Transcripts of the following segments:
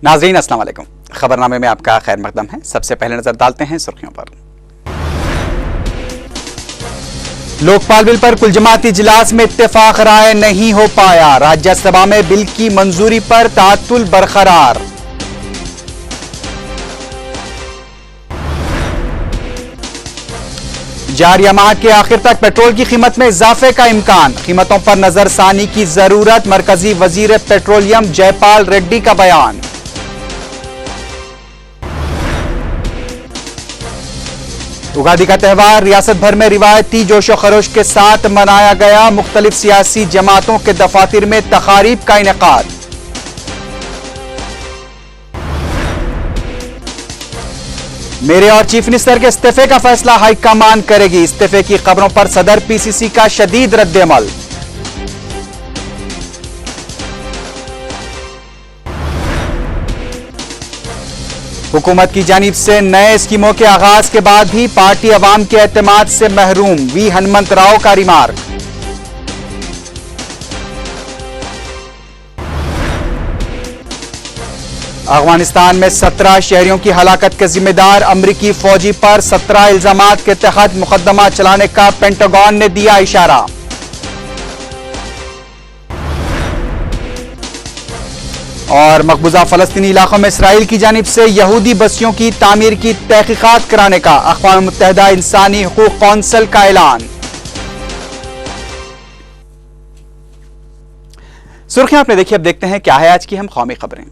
नाज़रीन अस्सलाम वालेकुम। खबरनामे में आपका खैर मकदम है। सबसे पहले नजर डालते हैं सुर्खियों पर। लोकपाल बिल पर कुल जमाती इजलास में इत्तेफाक राय नहीं हो पाया। राज्यसभा में बिल की मंजूरी पर ताअत्तुल बरकरार। जारिया माह के आखिर तक पेट्रोल की कीमत में इजाफे का इम्कान। कीमतों पर नजरसानी की जरूरत। मरकजी वजीर पेट्रोलियम जयपाल रेड्डी का बयान। उगादी का त्यौहार रियासत भर में रिवायती जोशो खरोश के साथ मनाया गया। मुख्तलिफ सियासी जमातों के दफातर में तकारीब का इनेकाद। मेरे और चीफ मिनिस्टर के इस्तीफे का फैसला हाईकमान करेगी। इस्तीफे की खबरों पर सदर पीसीसी का शदीद रद्द-ए-अमल। हुकूमत की जानिब से नए स्कीमों के आगाज के बाद भी पार्टी अवाम के एतमाद से महरूम। वी हनुमंत राव का रिमार्क। अफगानिस्तान में 17 शहरियों की हलाकत के जिम्मेदार अमरीकी फौजी पर 17 इल्जामात के तहत मुकदमा चलाने का पेंटागन ने दिया इशारा। और मकबूजा फलस्तीनी इलाकों में इसराइल की जानिब से यहूदी बस्तियों की तामीर की तहकीकात कराने का अक़वाम मुत्तहिदा इंसानी हुकूक कौंसिल का ऐलान। सुर्खियां आपने देखी, अब देखते हैं क्या है आज की हम कौमी खबरें।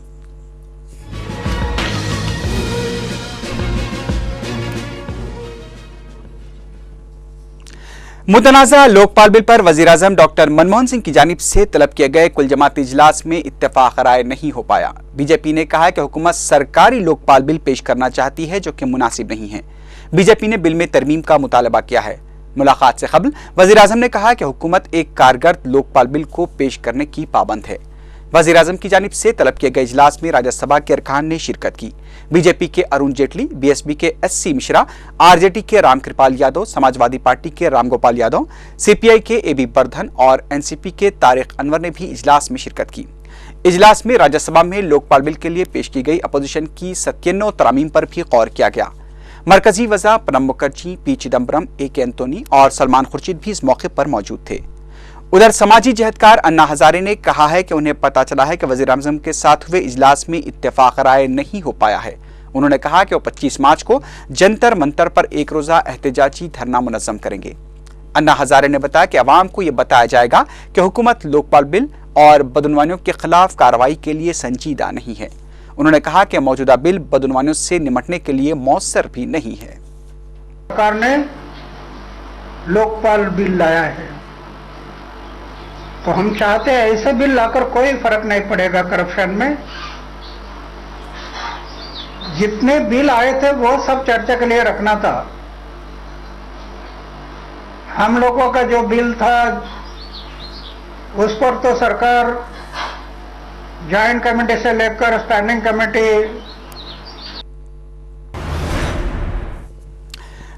मुतनाज़ा लोकपाल बिल पर वज़ीर-ए-आज़म डॉक्टर मनमोहन सिंह की जानिब से तलब किए गए कुल जमाती इजलास में इत्तेफाक राय नहीं हो पाया। बीजेपी ने कहा कि हुकूमत सरकारी लोकपाल बिल पेश करना चाहती है जो कि मुनासिब नहीं है। बीजेपी ने बिल में तरमीम का मुतालबा किया है। मुलाकात से कबल वज़ीर-ए-आज़म ने कहा कि हुकूमत एक कारगर लोकपाल बिल को पेश करने की पाबंद है। वज़ीर-ए-आज़म की जानिब से तलब किए गए इजलास में राज्यसभा के अरकान ने शिरकत की। बीजेपी के अरुण जेटली, बीएसपी के एससी मिश्रा, आरजेडी के रामकृपाल यादव, समाजवादी पार्टी के रामगोपाल यादव, सीपीआई के एबी बर्धन और एनसीपी के तारिक अनवर ने भी इजलास में शिरकत की। इजलास में राज्यसभा में लोकपाल बिल के लिए पेश की गई अपोजिशन की 97 तरामीम पर भी गौर किया गया। मरकजी वज़ा प्रणब मुखर्जी, पी चिदम्बरम, ए.के. एंटोनी और सलमान खुर्शीद भी इस मौके पर मौजूद थे। उधर समाजी जहदकार अन्ना हजारे ने कहा है कि उन्हें पता चला है कि वज़ीर-ए-आज़म के साथ हुए इजलास में इत्तेफाक राय नहीं हो पाया है। उन्होंने कहा कि वो 25 मार्च को जंतर मंतर पर एक रोजा एहतजाजी धरना मुनज़्ज़म करेंगे। अन्ना हजारे ने बताया कि अवाम को यह बताया जाएगा कि हुकूमत लोकपाल बिल और बदउनवानियों के खिलाफ कार्रवाई के लिए संजीदा नहीं है। उन्होंने कहा कि मौजूदा बिल बदउनवानियों से निपटने के लिए मौसर भी नहीं है। सरकार ने लोकपाल बिल लाया है तो हम चाहते हैं ऐसे बिल लाकर कोई फर्क नहीं पड़ेगा करप्शन में। जितने बिल आए थे वो सब चर्चा के लिए रखना था। हम लोगों का जो बिल था उस पर तो सरकार जॉइंट कमेटी से लेकर स्टैंडिंग कमेटी।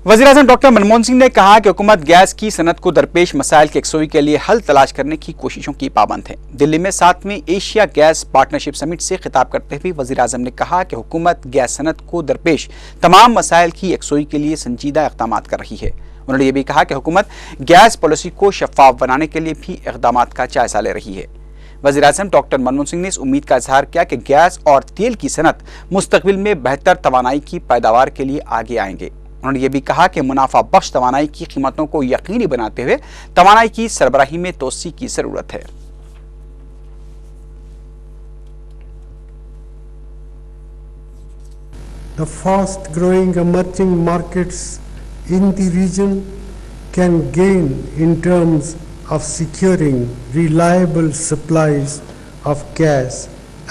वज़ीर-ए-आज़म डॉक्टर मनमोहन सिंह ने कहा कि हुकूमत गैस की सनत को दरपेश मसाइल की यकसुई के लिए हल तलाश करने की कोशिशों की पाबंद है। दिल्ली में 7वें एशिया गैस पार्टनरशिप समिट से खिताब करते हुए वज़ीर-ए-आज़म ने कहा कि हुकूमत गैस सनत को दरपेश तमाम मसाइल की यकसुई के लिए संजीदा इक़दाम कर रही है। उन्होंने ये भी कहा कि हुकूमत गैस पॉलिसी को शफाफ बनाने के लिए भी इक़दाम का जायजा ले रही है। वज़ीर-ए-आज़म डॉक्टर मनमोहन सिंह ने इस उम्मीद का इजहार किया कि गैस और तेल की सनत मुस्तक़बिल में बेहतर तवानाई की पैदावार के लिए आगे आएंगे। उन्होंने ये भी कहा कि मुनाफा बख्श तवानाई की कीमतों को यकीनी बनाते हुए तवानाई की सरबराही में तोसी की जरूरत है। The fast growing emerging markets in the region can gain in terms of securing reliable supplies of gas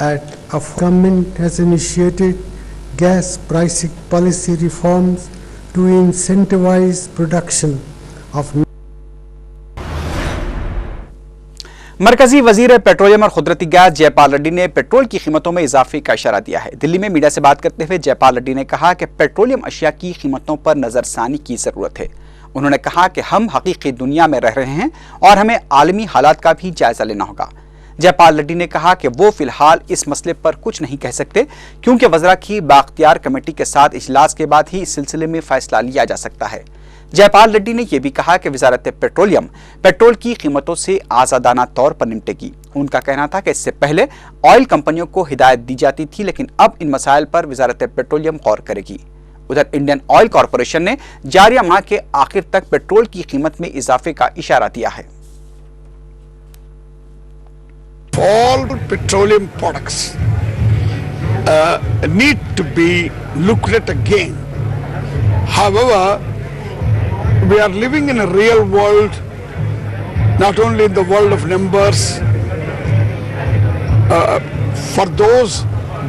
at a government has initiated gas pricing policy reforms to incentivize production of। मरकजी वजीर petroleum और खुदरती gas Jaipal Reddy ने petrol की कीमतों में इजाफे का इशारा दिया है। दिल्ली में मीडिया से बात करते हुए जयपाल रेड्डी ने कहा कि पेट्रोलियम अशिया की कीमतों पर नजरसानी की जरूरत है। उन्होंने कहा कि हम हकीकी दुनिया में रह रहे हैं और हमें आलमी हालात का भी जायजा लेना होगा। जयपाल रेड्डी ने कहा कि वो फिलहाल इस मसले पर कुछ नहीं कह सकते क्योंकि वज़रा की बाख्तियार कमेटी के साथ इजलास के बाद ही इस सिलसिले में फैसला लिया जा सकता है। जयपाल रेड्डी ने यह भी कहा कि वजारत पेट्रोलियम पेट्रोल की कीमतों से आजादाना तौर पर निपटेगी। उनका कहना था कि इससे पहले ऑयल कंपनियों को हिदायत दी जाती थी, लेकिन अब इन मसाइल पर वजारत पेट्रोलियम गौर करेगी। उधर इंडियन ऑयल कॉरपोरेशन ने जारिया माह के आखिर तक पेट्रोल की कीमत में इजाफे का इशारा दिया है। All petroleum products need to be looked at again. However, we are living in a real world, not only in the world of numbers. For those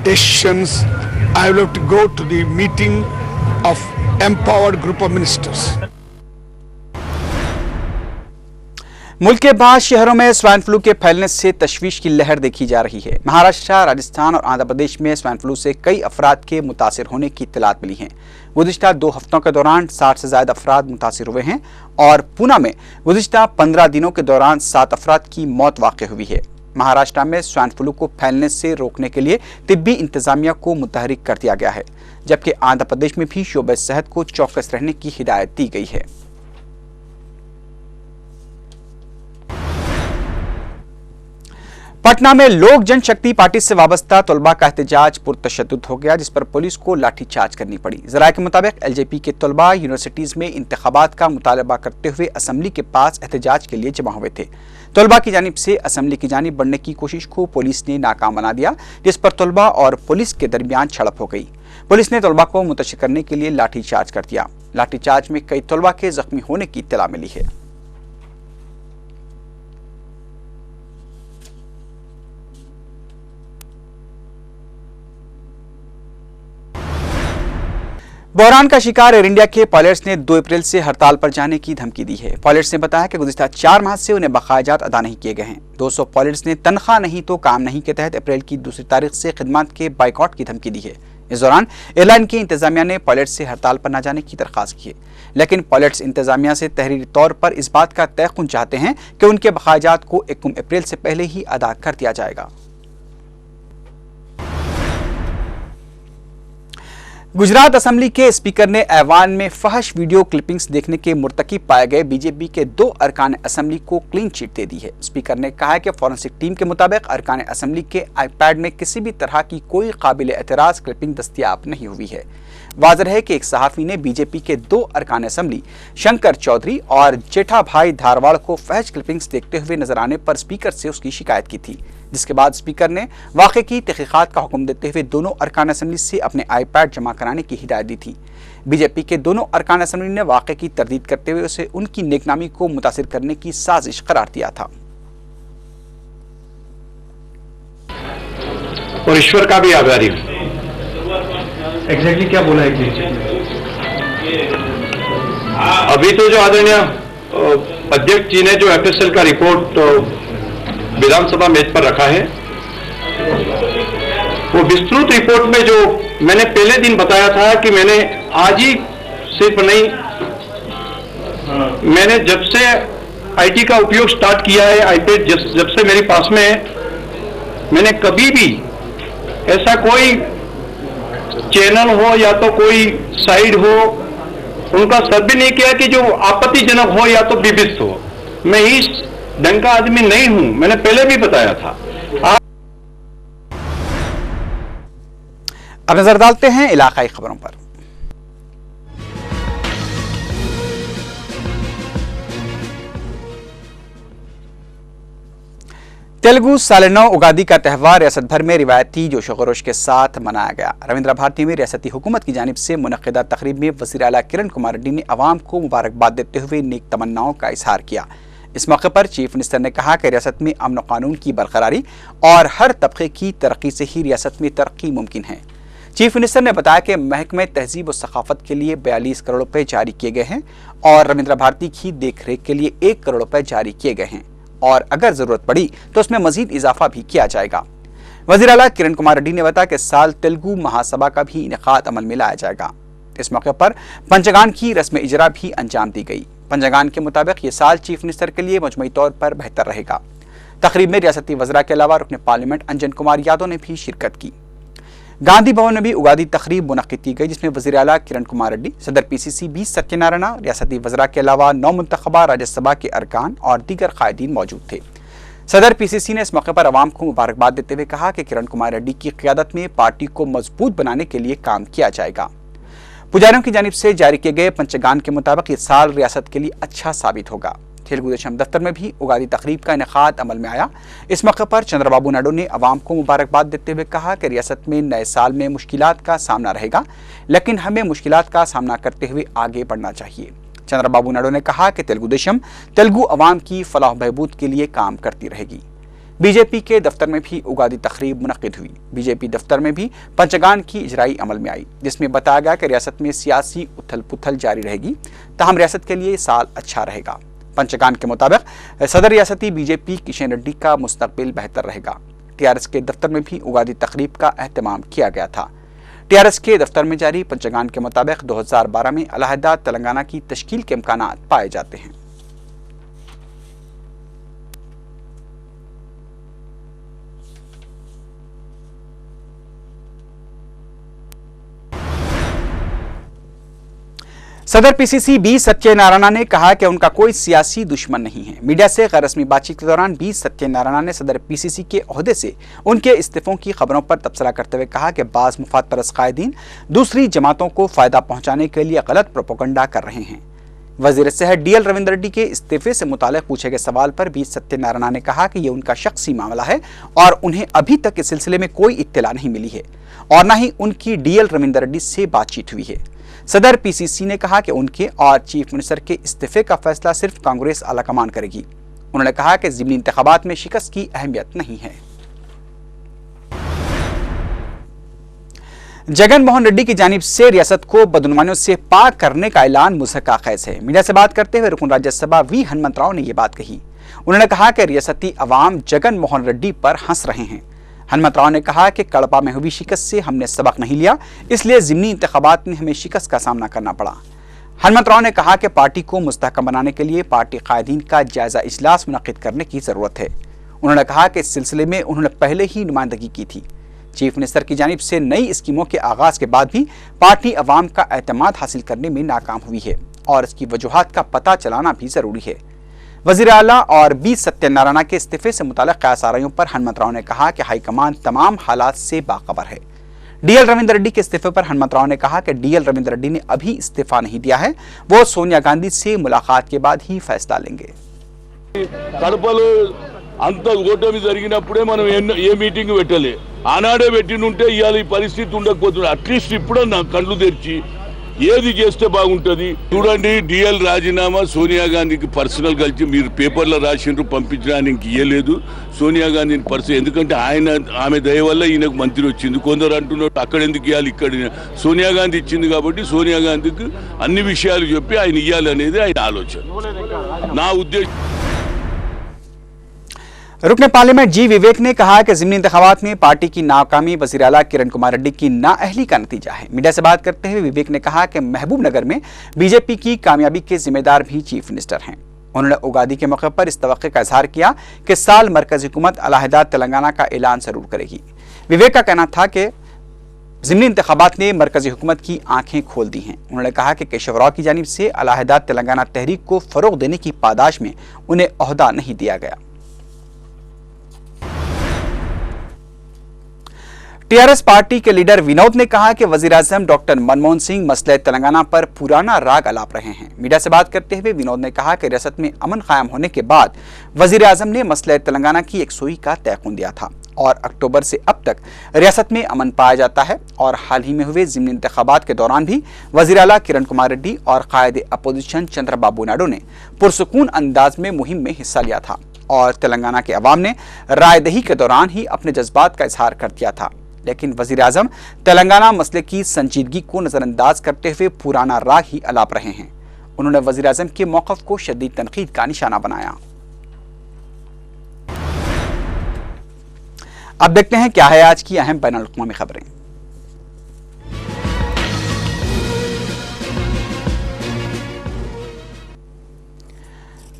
decisions, I will have to go to the meeting of empowered group of ministers. मुल्क के 5 शहरों में swine flu के फैलने से तशवीश की लहर देखी जा रही है। महाराष्ट्र, राजस्थान और आंध्र प्रदेश में स्वाइन फ्लू से कई अफराद के मुतासिर होने की इत्तलात मिली हैं। गुज़िश्ता 2 हफ्तों के दौरान 60 से ज़्यादा अफराद मुतासिर हुए हैं और पूना में गुज़िश्ता 15 दिनों के दौरान 7 अफराद की मौत वाक़ हुई है। महाराष्ट्र में स्वाइन फ्लू को फैलने से रोकने के लिए तिब्बी इंतजामिया को मुतहरिक कर दिया गया है, जबकि आंध्र प्रदेश में भी शोबे सेहत को चौकस रहने की हिदायत दी गई है। पटना में लोक जनशक्ति पार्टी से वाबस्ता तलबा का एहतजाज पुरतशद्दुद हो गया, जिस पर पुलिस को लाठीचार्ज करनी पड़ी। ज़राए के मुताबिक एलजेपी के तलबा यूनिवर्सिटीज में इंतखाबात का मुतालबा करते हुए असम्बली के पास एहतजाज के लिए जमा हुए थे। तलबा की जानिब से असम्बली की जानिब बढ़ने की कोशिश को पुलिस ने नाकाम बना दिया, जिस पर तलबा और पुलिस के दरमियान झड़प हो गई। पुलिस ने तलबा को मुतशिर करने के लिए लाठीचार्ज कर दिया। लाठीचार्ज में कई तलबा के जख्मी होने की इत्तला मिली है। बहरान का शिकार एयर इंडिया के पायलट्स ने 2 अप्रैल से हड़ताल पर जाने की धमकी दी है। पायलट्स ने बताया कि गुज़िश्ता 4 माह से उन्हें बकायाजात अदा नहीं किए गए हैं। 200 पायलट्स ने तनख्वाह नहीं तो काम नहीं के तहत अप्रैल की 2 तारीख से खिदमत के बाइकआउट की धमकी दी है। इस दौरान एयरलाइन की इंतजामिया ने पायलट्स से हड़ताल पर न जाने की दरख्वास्त की है, लेकिन पायलट्स इंतजामिया से तहरीरी तौर पर इस बात का तयक़ुन चाहते हैं कि उनके बकायाजात को 1 अप्रैल से पहले ही अदा कर दिया जाएगा। गुजरात असम्बली के स्पीकर ने ऐवान में फहश वीडियो क्लिपिंग्स देखने के मुर्तकिब पाए गए बीजेपी के 2 अरकान असम्बली को क्लीन चिट दे दी है। स्पीकर ने कहा कि फॉरेंसिक टीम के मुताबिक अरकान असम्बली के आईपैड में किसी भी तरह की कोई काबिल एतराज़ क्लिपिंग दस्तियाब नहीं हुई है। वाज़ेह है कि एक सहाफ़ी ने बीजेपी के 2 अरकान असम्बली शंकर चौधरी और जेठा भाई धारवाड़ को फहश क्लिपिंग्स देखते हुए नजर आने पर स्पीकर से उसकी शिकायत की थी, जिसके बाद स्पीकर ने वाक़े की तहक़ीक़ात का हुक्म देते हुए दोनों अरकान असम्बली से अपने आईपैड जमा कराने की हिदायत दी थी। बीजेपी के दोनों अरकान असम्बली ने वाक़े की तरदीद करते हुए उसे उनकी नेकनामी को मुतासिर करने की साजिश करार दिया था। और ईश्वर का भी आभारी हूं। एग्जैक्टली क्या बोला है? अभी तो जो आदरणीय अध्यक्ष जी ने जो एफएसएल का रिपोर्ट विधानसभा मेज पर रखा है, वो विस्तृत रिपोर्ट में जो मैंने पहले दिन बताया था कि मैंने आज ही सिर्फ नहीं, मैंने जब से आईटी का उपयोग स्टार्ट किया है, आईपैड जब से मेरे पास में है, मैंने कभी भी ऐसा कोई चैनल हो या तो कोई साइड हो उनका सर्वे नहीं किया कि जो आपत्तिजनक हो या तो विभिन्न हो। मैं इस ढंग का आदमी नहीं हूं, मैंने पहले भी बताया था। अब नजर डालते हैं इलाकाई खबरों पर। तेलुगु साल नौ उगादी का त्यौहार रियासत भर में रिवायती जोश खरोश के साथ मनाया गया। रविंद्र भारती में रियासती हुकूमत की जानिब से मुनक्किदा तकरीब में वज़ीर आला किरण कुमार रेड्डी ने अवाम को मुबारकबाद देते हुए नेक तमन्नाओं का इजहार किया। इस मौके पर चीफ मिनिस्टर ने कहा कि रियासत में अमन कानून की बरकरारी और हर तबके की तरक्की से ही रियासत में तरक्की मुमकिन है। चीफ मिनिस्टर ने बताया कि महकमे तहजीब और सकाफत के लिए 42 करोड़ रुपए जारी किए गए हैं और रविंद्र भारती की देख रेख के लिए 1 करोड़ रुपए जारी किए गए हैं और अगर जरूरत पड़ी तो उसमें मजीद इजाफा भी किया जाएगा। वज़ीर आला किरण कुमार रेड्डी ने बताया कि इस साल तेलुगु महासभा का भी इनेकाद अमल में लाया जाएगा। इस मौके पर पंचगान की रस्म इजरा भी अंजाम दी गई। पंचगान के मुताबिक ये साल चीफ मिनिस्टर के लिए मजमूई तौर पर बेहतर रहेगा। तकरीब में रियासती वज़रा के अलावा रुकन पार्लियामेंट अंजन कुमार यादव ने भी शिरकत की। गांधी भवन में भी उगादी तकरीब मुनक़िद की गई, जिसमें वज़ीर आला किरण कुमार रेड्डी, सदर PCC बी सत्यनारायण, रियासती वज़रा के अलावा नौमुंतखबा राज्यसभा के अरकान और दीगर कायदीन मौजूद थे। सदर PCC ने इस मौके पर अवाम को मुबारकबाद देते हुए कहा कि किरण कुमार रेड्डी की क़ियादत में पार्टी को मजबूत बनाने के लिए काम किया जाएगा। पुजारियों की जानिब से जारी किए गए पंचगान के मुताबिक इस साल रियासत के लिए अच्छा साबित होगा। तेलुगु देशम दफ्तर में भी उगादी तकरीब का इनेकाद अमल में आया। इस मौके पर चंद्रबाबू नायडू ने अवाम को मुबारकबाद देते हुए कहा कि रियासत में नए साल में मुश्किलात का सामना रहेगा, लेकिन हमें मुश्किलात का सामना करते हुए आगे बढ़ना चाहिए। चंद्रबाबू नायडू ने कहा कि तेलुगु देशम तेलुगु अवाम की फलाह बहबूद के लिए काम करती रहेगी। बीजेपी के दफ्तर में भी उगादी तकरीब मुनक़िद हुई। बीजेपी दफ्तर में भी पंचगान की इजराई अमल में आई, जिसमें बताया गया कि रियासत में सियासी उथल पुथल जारी रहेगी, ताहम रियासत के लिए साल अच्छा रहेगा। पंचगान के मुताबिक सदर रियासती बीजेपी किशन रेड्डी का मुस्तकबिल बेहतर रहेगा। TRS के दफ्तर में भी उगादी तकरीब का एहतमाम किया गया था। TRS के दफ्तर में जारी पंचगान के मुताबिक 2012 में अलहदा तेलंगाना की तश्कील के इम्कानात पाए जाते हैं। सदर PCC बी सत्यनारायण ने कहा कि उनका कोई सियासी दुश्मन नहीं है। मीडिया से गैर रस्मी बातचीत के दौरान बी सत्यनारायण ने सदर PCC के ओहदे से उनके इस्तीफों की खबरों पर तबसरा करते हुए कहा कि बाज़ मुफाद परस्त कायदीन दूसरी जमातों को फायदा पहुंचाने के लिए गलत प्रोपेगेंडा कर रहे हैं। वजीर सेहत DL रविंद्र रेड्डी के इस्तीफे से मुतालिक पूछे गए सवाल पर बी सत्यनारायण ने कहा कि यह उनका शख्सी मामला है और उन्हें अभी तक इस सिलसिले में कोई इत्तला नहीं मिली है और न ही उनकी DL रविंद्र रेड्डी से बातचीत हुई है। सदर PCC ने कहा कि उनके और चीफ मिनिस्टर के इस्तीफे का फैसला सिर्फ कांग्रेस आलाकमान करेगी। उन्होंने कहा कि ज़िमनी इंतखाबात में शिकस्त की अहमियत नहीं है। जगन मोहन रेड्डी की जानिब से रियासत को बदनुमानियों से पाक करने का ऐलान मुज़हका खैज है। मीडिया से बात करते हुए रुकन राज्यसभा V हनुमंतराव ने यह बात कही। उन्होंने कहा कि रियासती अवाम जगन मोहन रेड्डी पर हंस रहे हैं। हनुमंतराव ने कहा कि कड़पा में हुई शिकस्त से हमने सबक नहीं लिया, इसलिए ज़िमनी इंतखाबात में हमें शिकस्त का सामना करना पड़ा। हनुमंतराव ने कहा कि पार्टी को मुस्तहकम बनाने के लिए पार्टी कायदीन का जायजा इजलास मुनक़िद करने की ज़रूरत है। उन्होंने कहा कि इस सिलसिले में उन्होंने पहले ही नुमाइंदगी की थी। चीफ मिनिस्टर की जानिब से नई स्कीमों के आगाज़ के बाद भी पार्टी अवाम का एतमाद हासिल करने में नाकाम हुई है और इसकी वजूहात का पता चलाना भी ज़रूरी है। वज़ीर आला और बी सत्यनारायण के इस्तीफे से मुताल्लिक़ कयास आराइयों पर हनुमंतराव ने कहा कि हाईकमान तमाम हालात से बाखबर है। DL रविंद्र रेड्डी के इस्तीफे पर हनुमंतराव ने कहा कि DL रविंद्र रेड्डी ने अभी इस्तीफा नहीं दिया है, वो सोनिया गांधी से मुलाकात के बाद ही फैसला लेंगे। కడపలో అంత ఓటమి జరిగినప్పుడే మనం ఏ మీటింగ్ పెట్టలే, ఆనాడే పెట్టినుంటే ఇవాళ ఈ పరిస్థితి ఉండకపోతుంది. అట్లీస్ట్ ఇప్పుడు నా కళ్ళు తెరిచి ఏది చేస్తే బాగుంటుంది చూడండి. DL రాజీనామా సోనియా గాంధీకి పర్సనల్ కలిసి మీరు పేపర్లో రాసిండ్రు, పంపించడానికి ఇయ్యలేదు సోనియా గాంధీని పర్సనల్. ఎందుకంటే ఆమె దయ వల్ల ఈయనకు మంత్రి వచ్చింది. కొందరు అంటున్నారు అక్కడ ఎందుకు ఇవ్వాలి, ఇక్కడ సోనియా గాంధీ ఇచ్చింది కాబట్టి సోనియా గాంధీకి అన్ని విషయాలు చెప్పి ఆయన ఇవ్వాలనేది ఆయన ఆలోచన, నా ఉద్దేశం। रुकन पार्लियामेंट G विवेक ने कहा कि ज़िमनी इंतखाबात में पार्टी की नाकामी वज़ीर आला किरण कुमार रेड्डी की नाअहली का नतीजा है। मीडिया से बात करते हुए विवेक ने कहा कि महबूब नगर में बीजेपी की कामयाबी के जिम्मेदार भी चीफ मिनिस्टर हैं। उन्होंने उगादी के मौके पर इस तवक्के का इजहार किया कि साल मरकजी हुकूमत अलहदा तेलंगाना का ऐलान जरूर करेगी। विवेक का कहना था कि ज़िमनी इंतखाबात ने मरकजी हुकूमत की आंखें खोल दी हैं। उन्होंने कहा कि केशव राव की जानिब से अलहदा तेलंगाना तहरीक को फरोग देने की पादाश में उन्हें ओहदा नहीं दिया गया। TRS पार्टी के लीडर विनोद ने कहा कि वजीर आजम डॉक्टर मनमोहन सिंह मसले तेलंगाना पर पुराना राग अलाप रहे हैं। मीडिया से बात करते हुए विनोद ने कहा कि रियासत में अमन कायम होने के बाद वजीर आजम ने मसले तेलंगाना की यकसुई का तयक़ुन दिया था और अक्टूबर से अब तक रियासत में अमन पाया जाता है और हाल ही में हुए ज़िमनी इंतखाबात के दौरान भी वज़ीर आला किरण कुमार रेड्डी और कायदे अपोजिशन चंद्रबाबू नायडू ने पुरसुकून अंदाज में मुहिम में हिस्सा लिया था और तेलंगाना के अवाम ने रायदही के दौरान ही अपने जज्बात का इजहार कर दिया था। लेकिन वज़ीर आज़म तेलंगाना मसले की संजीदगी को नज़रअंदाज करते हुए पुराना राग ही अलाप रहे हैं। उन्होंने वज़ीर आज़म के मौक़िफ़ को शदीद तनकीद का निशाना बनाया। अब देखते हैं क्या है आज की अहम बैनुल-अक़वामी खबरें।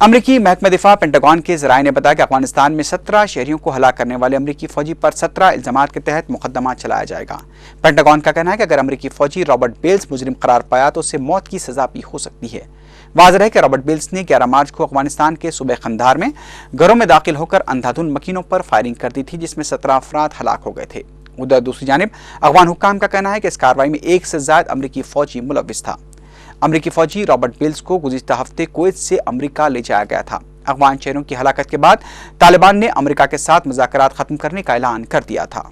अमरीकी महकमा दिफा पेंटागन के ज़राए ने बताया कि अफगानिस्तान में 17 शहरियों को हलाक करने वाले अमरीकी फौजी पर 17 इल्जामात के तहत मुकदमा चलाया जाएगा। पेंटागन का कहना है कि अगर अमरीकी फौजी रॉबर्ट बेल्स मुजरिम करार पाया तो उसे मौत की सजा भी हो सकती है। वाज़ेह है कि रॉबर्ट बेल्स ने 11 मार्च को अफगानिस्तान के सूबे खंदार में घरों में दाखिल होकर अंधाधुंध मकीनों पर फायरिंग कर दी थी, जिसमें 17 अफराद हलाक हो गए थे। उधर दूसरी जानिब अफगान हुक्काम का कहना है कि इस कार्रवाई में 1 से ज़्यादा अमरीकी फौजी मुलव्विस था। अमरीकी फौजी रॉबर्ट बेल्स को गुज़िश्ता हफ्ते कुवैत से अमरीका ले जाया गया था। अफगान शहरों की हलाकत के बाद तालिबान ने अमरीका के साथ मुज़ाकरात खत्म करने का ऐलान कर दिया था।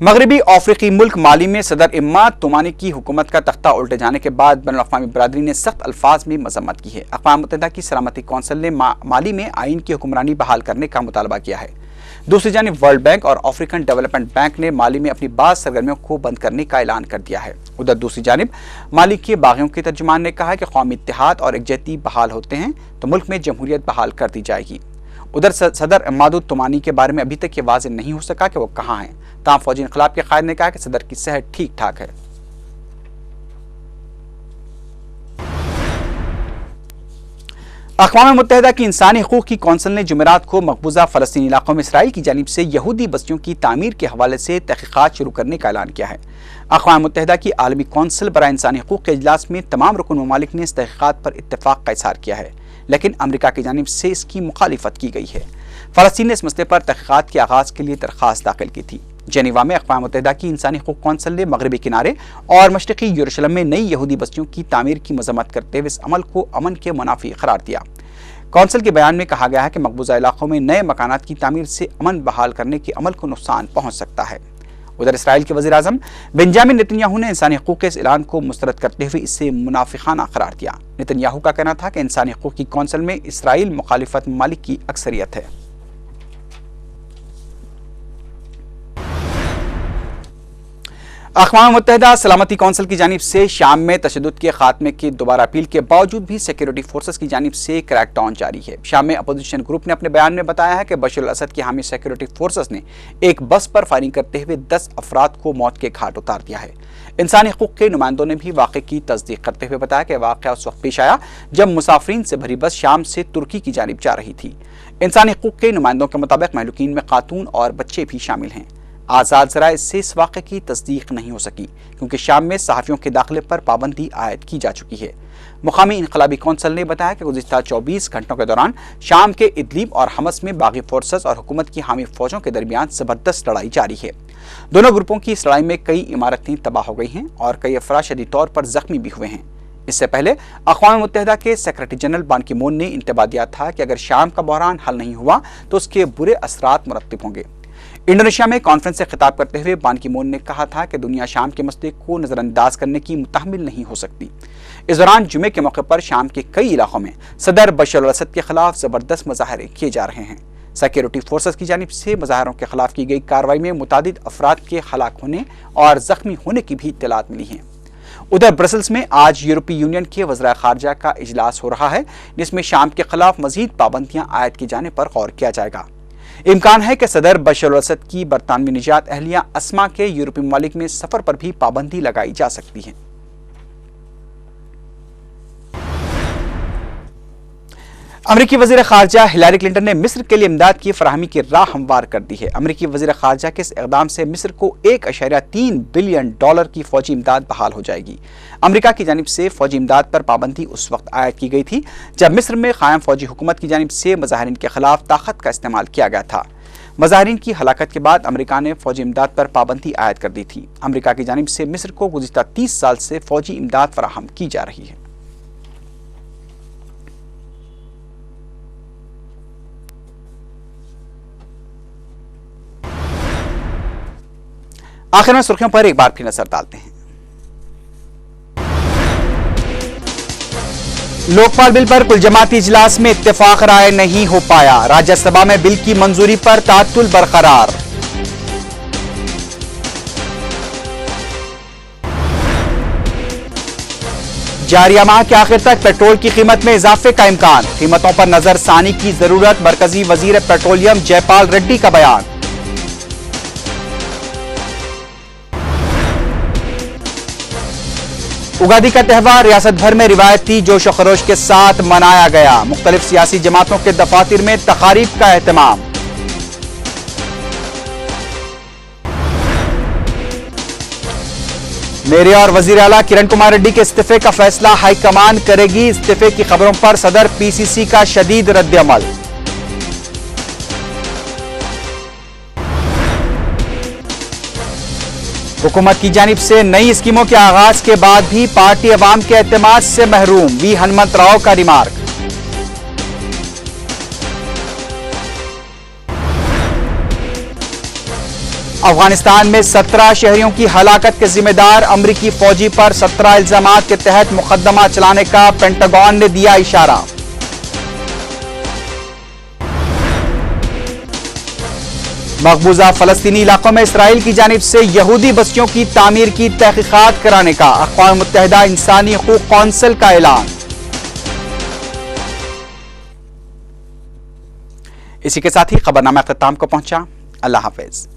मगरबी अफ्रीकी मुल्क माली में सदर इम्माद तुमानी की हुकूमत का तख्ता उल्टे जाने के बाद बैनुल-अक़वामी बरादरी ने सख्त अल्फाज में मजम्मत की है। अक़वाम मुत्तहिदा की सलामती कौंसिल ने माली में आइन की हुक्मरानी बहाल करने का मुतालबा किया है। दूसरी जानिब वर्ल्ड बैंक और अफ्रीकन डेवलपमेंट बैंक ने माली में अपनी बाज़ सरगर्मियों को बंद करने का ऐलान कर दिया है। उधर दूसरी जानिब माली के बागियों के तर्जुमान ने कहा है कि कौमी इत्तेहाद और एकजहती बहाल होते हैं तो मुल्क में जमहूरियत बहाल कर दी जाएगी। उधर सदर इम्माद तुमानी के बारे में अभी तक ये वाज़ेह नहीं हो सका कि वो कहाँ हैं। ताहम फौजी इनकलाब के कायद ने कहा कि सदर की सेहत ठीक ठाक है। अक़वाम मुत्तहिदा की इंसानी हकूक़ की कौंसिल ने जुमेरात को मकबूजा फ़लस्तीनी इलाकों में इसराइल की जानिब से यहूदी बस्तियों की तामीर के हवाले से तहक़ीक़ात शुरू करने का ऐलान किया है। अक़वाम मुत्तहिदा की आलमी कौंसिल बराए इंसानी हकूक़ के इजलास में तमाम रुकन ममालिक ने इस तहक़ीक़ात पर इत्तफ़ाक़ का इज़हार किया है, लेकिन अमरीका की जानिब से इसकी मुखालिफत की गई है। फ़लस्तीन ने इस मसले पर तहक़ीक़ात के आगाज़ के लिए दरख्वास्त दाखिल की थी। जेनेवा में अक़वाम मुत्तहिदा की इंसानी हकूक़ कौंसिल ने मगरबी किनारे और मशरक़ी यरूशलेम में नई यहूदी बस्तियों की तामीर की मज़म्मत करते हुए इस अमल को अमन के मुनाफी करार दिया। कौंसिल के बयान में कहा गया है कि मकबूजा इलाकों में नए मकानात की तामीर से अमन बहाल करने के अमल को नुकसान पहुँच सकता है। उधर इसराइल के वज़ीर आज़म बेंजामिन नेतन्याहू ने इंसानी हकूक़ के इस ऐलान को मुस्तरद करते हुए इसे मुनाफिकाना करार दिया। नेतन्याहू का कहना था कि इंसानी हकूक़ की कौंसिल में इसराइल मुखालिफत ममालिक की अक्सरियत है। अक़वाम मुत्तहिदा सलामती कौंसिल की जानिब से शाम में तशद्दुद के खात्मे की दोबारा अपील के बावजूद भी सिक्योरिटी फोर्सेस की जानिब से क्रैकडाउन जारी है। शाम में अपोजिशन ग्रुप ने अपने बयान में बताया है कि बशर अल-असद की हामी सिक्योरिटी फोर्सेस ने एक बस पर फायरिंग करते हुए 10 अफराद को मौत के घाट उतार दिया है। इंसानी हकूक़ के नुमाइंदों ने भी वाक़े की तस्दीक करते हुए बताया कि वाक़या उस वक्त पेश आया जब मुसाफरीन से भरी बस शाम से तुर्की की जानिब जा रही थी। इंसानी हकूक़ के नुमाइंदों के मुताबिक महलूकीन में खातून और बच्चे भी शामिल हैं। आज़ाद ज़राए से इस वाक़े की तस्दीक नहीं हो सकी क्योंकि शाम में सहाफ़ियों के दाखिले पर पाबंदी आयद की जा चुकी है। मुकामी इनकलाबी कौंसिल ने बताया कि गुज़िश्ता 24 घंटों के दौरान शाम के इदलिब और हमस में बागी फोर्सेस और हुकूमत की हामी फौजों के दरमियान ज़बरदस्त लड़ाई जारी है। दोनों ग्रुपों की इस लड़ाई में कई इमारतें तबाह हो गई हैं और कई अफराद शदीद तौर पर जख्मी भी हुए हैं। इससे पहले अक़वाम मुत्तहिदा के सेक्रेटरी जनरल बान की मून ने इंतबाह दिया था कि अगर शाम का बहरान हल नहीं हुआ तो उसके बुरे असरात मुरत्तिब होंगे। इंडोनेशिया में कॉन्फ्रेंस से खिताब करते हुए बान की मून ने कहा था कि दुनिया शाम के मसले को नज़रअंदाज करने की मुतहम्मिल नहीं हो सकती। इस दौरान जुमे के मौके पर शाम के कई इलाकों में सदर बशर अल-असद के खिलाफ ज़बरदस्त मुजाहरे किए जा रहे हैं। सिक्योरिटी फोर्सेस की जानिब से मुजाहरों के खिलाफ की गई कार्रवाई में मुतादिद अफराद के हलाक होने और जख्मी होने की भी इत्तलात मिली हैं। उधर ब्रसल्स में आज यूरोपीय यूनियन के वज़ीर ख़ारजा का इजलास हो रहा है, जिसमें शाम के खिलाफ मजीद पाबंदियां आयद किए जाने पर गौर किया जाएगा। इम्कान है कि सदर बशर अल-असद की बरतानवी निजात अहलिया अस्मा के यूरोपीय ममालिक में सफर पर भी पाबंदी लगाई जा सकती है। अमरीकी वज़ीर ख़ारजा हिलारी क्लिंटन ने मिस्र के लिए इमदाद की फराहमी की राह हमवार कर दी है। अमरीकी वज़ीर ख़ारजा के इस इक़दाम से मिस्र को $1.3 बिलियन की फ़ौजी इमदाद बहाल हो जाएगी। अमरीका की जानिब से फ़ौजी इमदाद पर पाबंदी उस वक्त आयद की गई थी जब मिस्र में कायम फ़ौजी हुकूमत की जानिब से मुजाहिरीन के खिलाफ ताकत का इस्तेमाल किया गया था। मुजाहिरीन की हलाकत के बाद अमरीका ने फ़ौजी इमदाद पर पाबंदी आयद कर दी थी। अमरीका की जानिब से मिस्र को गुज़िश्ता 30 साल से फ़ौजी इमदाद फराहम की जा रही है। आखिर में सुर्खियों पर एक बार फिर नजर डालते हैं। लोकपाल बिल पर कुल जमाती इजलास में इत्तेफाक राय नहीं हो पाया। राज्यसभा में बिल की मंजूरी पर ताअत्तुल बरकरार। जारिया माह के आखिर तक पेट्रोल की कीमत में इजाफे का इम्कान। कीमतों पर नजरसानी की जरूरत। मरकजी वजीर पेट्रोलियम जयपाल रेड्डी का बयान। उगादी का त्यौहार रियासत भर में रिवायती जोश और खरोश के साथ मनाया गया। मुख्तलिफ सियासी जमातों के दफातर में तकारीब का एहतमाम। मेयर और वजीर आला किरण कुमार रेड्डी के इस्तीफे का फैसला हाईकमान करेगी। इस्तीफे की खबरों पर सदर पीसीसी का शदीद रद्द-ए-अमल। हुकूमत की जानिब से नई स्कीमों के आगाज के बाद भी पार्टी अवाम के एतमाद से महरूम, वी हनुमंत राव का रिमार्क। अफगानिस्तान में 17 शहरियों की हलाकत के जिम्मेदार अमरीकी फौजी पर 17 इल्जामात के तहत मुकदमा चलाने का पेंटागन ने दिया इशारा। मकबूजा फलस्तीनी इलाकों में इसराइल की जानिब से यहूदी बस्तियों की तामीर की तहकीकात कराने का अक़वाम मुत्तहिदा इंसानी हकूक़ कौंसिल का ऐलान। इसी के साथ ही खबरनामा अख्ताम को पहुंचा। अल्लाह हाफिज।